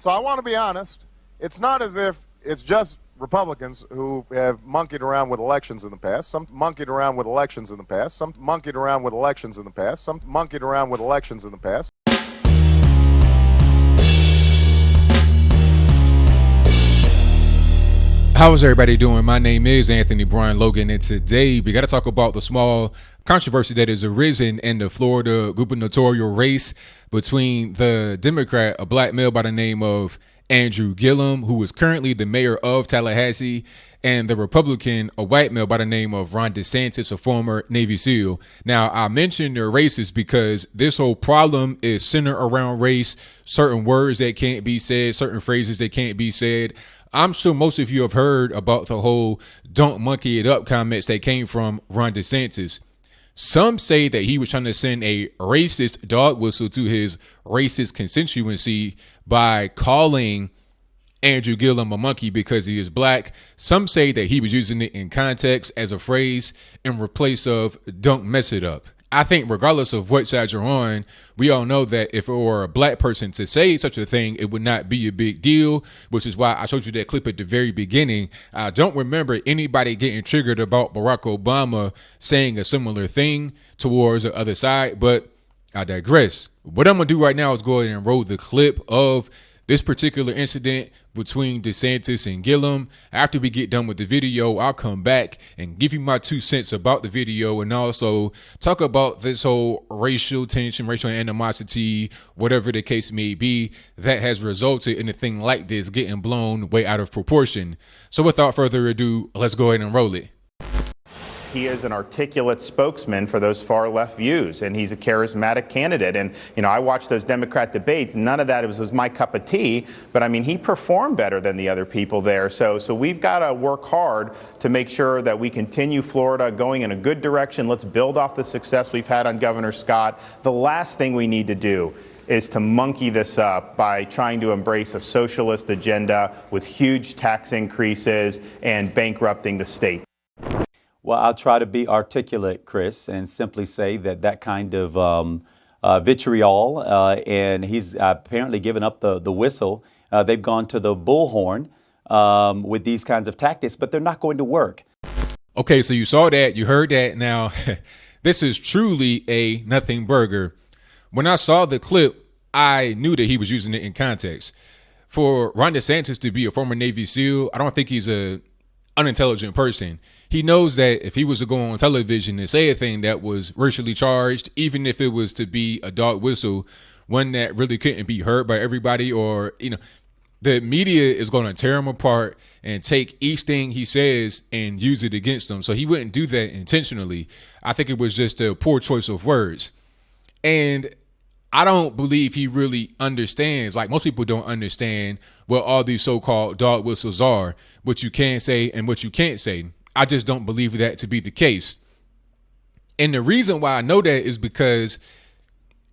So I want to be honest. It's not as if it's just Republicans who have monkeyed around with elections in the past. Some monkeyed around with elections in the past. Some monkeyed around with elections in the past. Some monkeyed around with elections in the past. How's everybody doing? My name is Anthony Brian Logan, and today we got to talk about the small controversy that has arisen in the Florida gubernatorial race between the Democrat, a black male by the name of Andrew Gillum, who is currently the mayor of Tallahassee, and the Republican, a white male by the name of Ron DeSantis, a former Navy SEAL. Now, I mentioned their races because this whole problem is centered around race, certain words that can't be said, certain phrases that can't be said. I'm sure most of you have heard about the whole "don't monkey it up" comments that came from Ron DeSantis. Some say that he was trying to send a racist dog whistle to his racist constituency by calling Andrew Gillum a monkey because he is black. Some say that he was using it in context as a phrase in replace of "don't mess it up." I think regardless of what side you're on, we all know that if it were a black person to say such a thing, it would not be a big deal, which is why I showed you that clip at the very beginning. I don't remember anybody getting triggered about Barack Obama saying a similar thing towards the other side, but I digress. What I'm going to do right now is go ahead and roll the clip of this particular incident between DeSantis and Gillum. After we get done with the video, I'll come back and give you my 2 cents about the video and also talk about this whole racial tension, racial animosity, whatever the case may be, that has resulted in a thing like this getting blown way out of proportion. So without further ado, let's go ahead and roll it. He is an articulate spokesman for those far left views, and he's a charismatic candidate. And, you know, I watched those Democrat debates. None of that was my cup of tea, but I mean, he performed better than the other people there. So we've got to work hard to make sure that we continue Florida going in a good direction. Let's build off the success we've had on Governor Scott. The last thing we need to do is to monkey this up by trying to embrace a socialist agenda with huge tax increases and bankrupting the state. Well, I'll try to be articulate, Chris, and simply say that kind of vitriol, and he's apparently given up the whistle. They've gone to the bullhorn with these kinds of tactics, but they're not going to work. Okay, so you saw that, you heard that. Now, this is truly a nothing burger. When I saw the clip, I knew that he was using it in context. For Ron DeSantis to be a former Navy SEAL, I don't think he's a unintelligent person. He knows that if he was to go on television and say a thing that was racially charged, even if it was to be a dog whistle, one that really couldn't be heard by everybody, or, you know, the media is going to tear him apart and take each thing he says and use it against him. So he wouldn't do that intentionally. I think it was just a poor choice of words. And I don't believe he really understands, like most people don't understand what all these so-called dog whistles are, what you can say and what you can't say. I just don't believe that to be the case. And the reason why I know that is because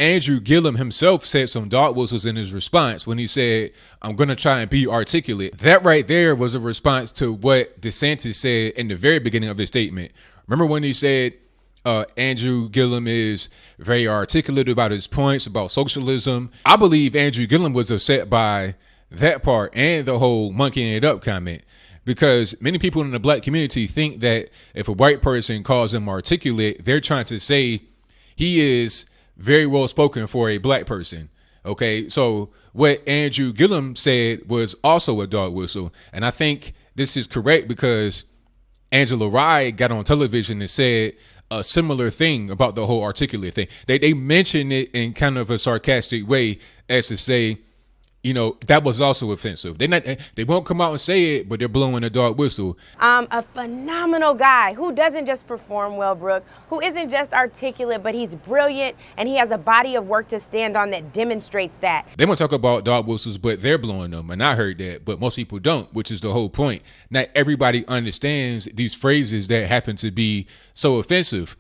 Andrew Gillum himself said some dog whistles in his response when he said, "I'm going to try and be articulate." That right there was a response to what DeSantis said in the very beginning of his statement. Remember when he said, Andrew Gillum is very articulate about his points about socialism? I believe Andrew Gillum was upset by that part and the whole monkeying it up comment, because many people in the black community think that if a white person calls him articulate, they're trying to say he is very well spoken for a black person. Okay, so what Andrew Gillum said was also a dog whistle. And I think this is correct because Angela Rye got on television and said a similar thing about the whole articulate thing. They mentioned it in kind of a sarcastic way as to say, you know, that was also offensive. They won't come out and say it, but they're blowing a dog whistle. A phenomenal guy who doesn't just perform well, Brooke, who isn't just articulate, but he's brilliant and he has a body of work to stand on that demonstrates that. They want to talk about dog whistles, but they're blowing them. And I heard that, but most people don't, which is the whole point. Not everybody understands these phrases that happen to be so offensive.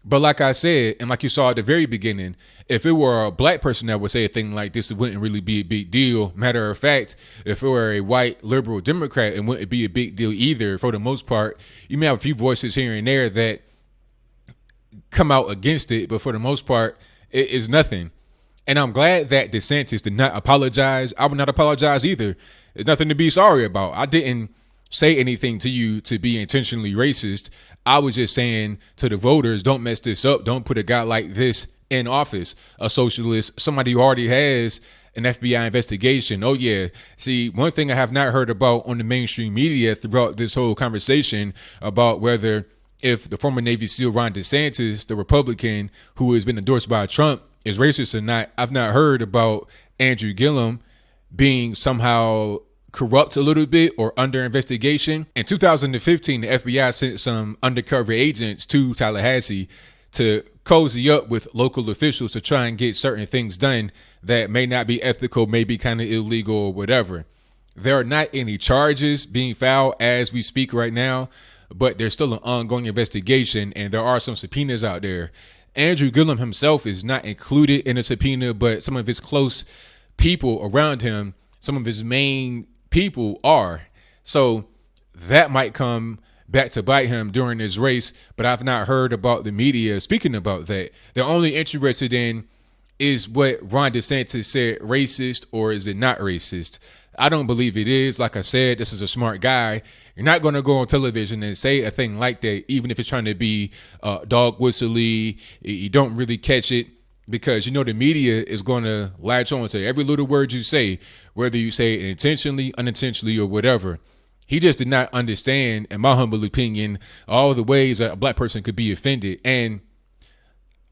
But like I said, and like you saw at the very beginning, if it were a black person that would say a thing like this, it wouldn't really be a big deal. Matter of fact, if it were a white liberal Democrat, it wouldn't be a big deal either. For the most part, you may have a few voices here and there that come out against it, but for the most part, it is nothing. And I'm glad that DeSantis did not apologize. I would not apologize either. There's nothing to be sorry about. I didn't say anything to you to be intentionally racist. I was just saying to the voters, don't mess this up. Don't put a guy like this in office, a socialist, somebody who already has an FBI investigation. Oh, yeah. See, one thing I have not heard about on the mainstream media throughout this whole conversation about whether if the former Navy SEAL Ron DeSantis, the Republican who has been endorsed by Trump, is racist or not, I've not heard about Andrew Gillum being somehow corrupt a little bit or under investigation. In 2015, the FBI sent some undercover agents to Tallahassee to cozy up with local officials to try and get certain things done that may not be ethical, may be kind of illegal or whatever. There are not any charges being filed as we speak right now, but there's still an ongoing investigation and there are some subpoenas out there. Andrew Gillum himself is not included in a subpoena, but some of his close people around him, some of his main people are. So that might come back to bite him during this race, but I've not heard about the media speaking about that. They're only interested in is what Ron DeSantis said racist or is it not racist? I don't believe it is. Like I said, this is a smart guy. You're not going to go on television and say a thing like that, even if it's trying to be dog whistly. You don't really catch it because, you know, the media is going to latch on to every little word you say, whether you say it intentionally, unintentionally, or whatever. He just did not understand, in my humble opinion, all the ways that a black person could be offended. And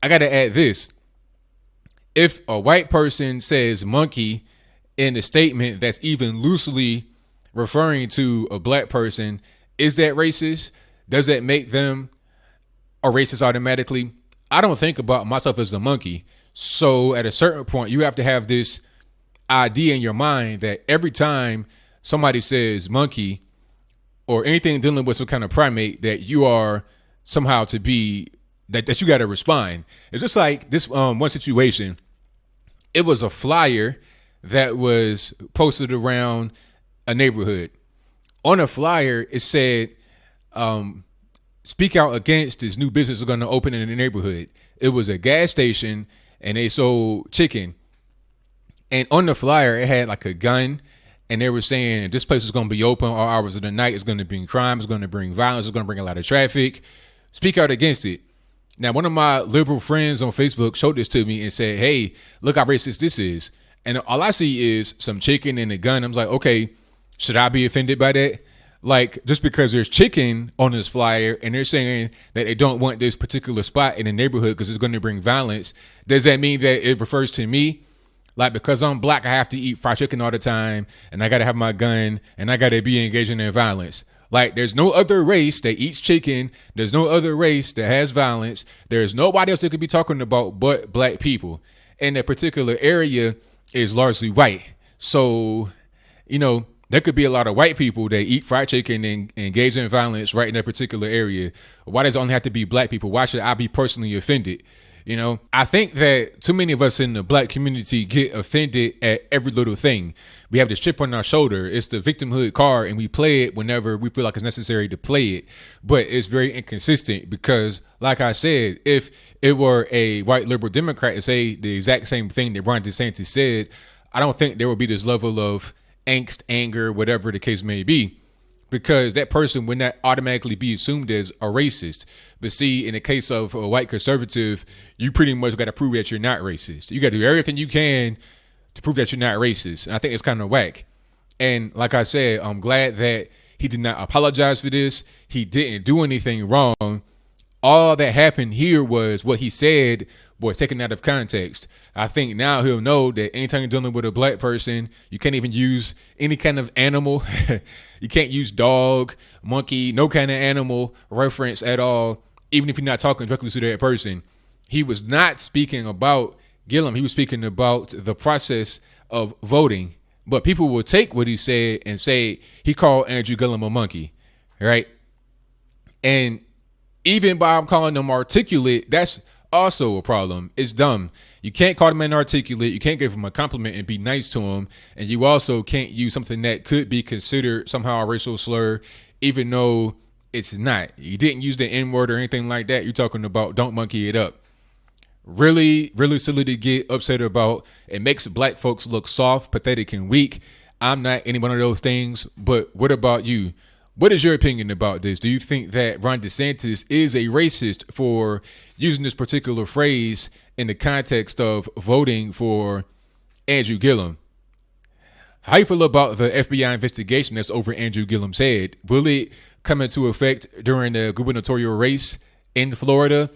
I got to add this. If a white person says monkey in a statement that's even loosely referring to a black person, is that racist? Does that make them a racist automatically? I don't think about myself as a monkey. So at a certain point, you have to have this idea in your mind that every time somebody says monkey or anything dealing with some kind of primate, that you are somehow to be, that you got to respond. It's just like this one situation. It was a flyer that was posted around a neighborhood. On a flyer, it said, speak out against this new business is going to open in the neighborhood. It was a gas station and they sold chicken. And on the flyer, it had like a gun. And they were saying this place is going to be open all hours of the night. It's going to bring crime. It's going to bring violence. It's going to bring a lot of traffic. Speak out against it. Now, one of my liberal friends on Facebook showed this to me and said, hey, look how racist this is. And all I see is some chicken and a gun. I'm like, okay, should I be offended by that? Like, just because there's chicken on this flyer and they're saying that they don't want this particular spot in the neighborhood because it's going to bring violence, does that mean that it refers to me? Like, because I'm black, I have to eat fried chicken all the time and I got to have my gun and I got to be engaging in violence. Like, there's no other race that eats chicken. There's no other race that has violence. There's nobody else that could be talking about but black people. And that particular area is largely white. So, you know, there could be a lot of white people that eat fried chicken and engage in violence right in that particular area. Why does it only have to be black people? Why should I be personally offended? You know, I think that too many of us in the black community get offended at every little thing. We have this chip on our shoulder. It's the victimhood card, and we play it whenever we feel like it's necessary to play it. But it's very inconsistent because, like I said, if it were a white liberal Democrat to say the exact same thing that Ron DeSantis said, I don't think there would be this level of angst, anger, whatever the case may be, because that person would not automatically be assumed as a racist. But see, in the case of a white conservative, you pretty much got to prove that you're not racist. You got to do everything you can to prove that you're not racist. And I think it's kind of whack. And like I said, I'm glad that he did not apologize for this. He didn't do anything wrong. All that happened here was what he said was taken out of context. I think now he'll know that anytime you're dealing with a black person, you can't even use any kind of animal. You can't use dog, monkey, no kind of animal reference at all, even if you're not talking directly to that person. He was not speaking about Gillum. He was speaking about the process of voting. But people will take what he said and say he called Andrew Gillum a monkey, right? And even by calling him articulate, that's also a problem. It's dumb. You can't call him inarticulate. You can't give him a compliment and be nice to him. And you also can't use something that could be considered somehow a racial slur, even though it's not. You didn't use the N-word or anything like that. You're talking about don't monkey it up. really, really silly to get upset about. It makes black folks look soft, pathetic, and weak. I'm not any one of those things, but what about you? What is your opinion about this? Do you think that Ron DeSantis is a racist for using this particular phrase in the context of voting for Andrew Gillum? How you feel about the FBI investigation that's over Andrew Gillum's head? Will it come into effect during the gubernatorial race in Florida?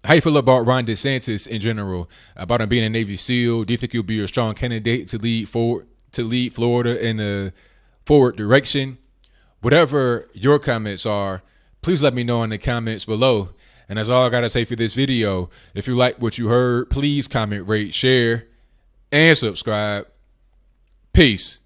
How you feel about Ron DeSantis in general? About him being a Navy SEAL? Do you think he'll be a strong candidate to lead Florida in a forward direction? Whatever your comments are, please let me know in the comments below. And that's all I got to say for this video. If you like what you heard, please comment, rate, share, and subscribe. Peace.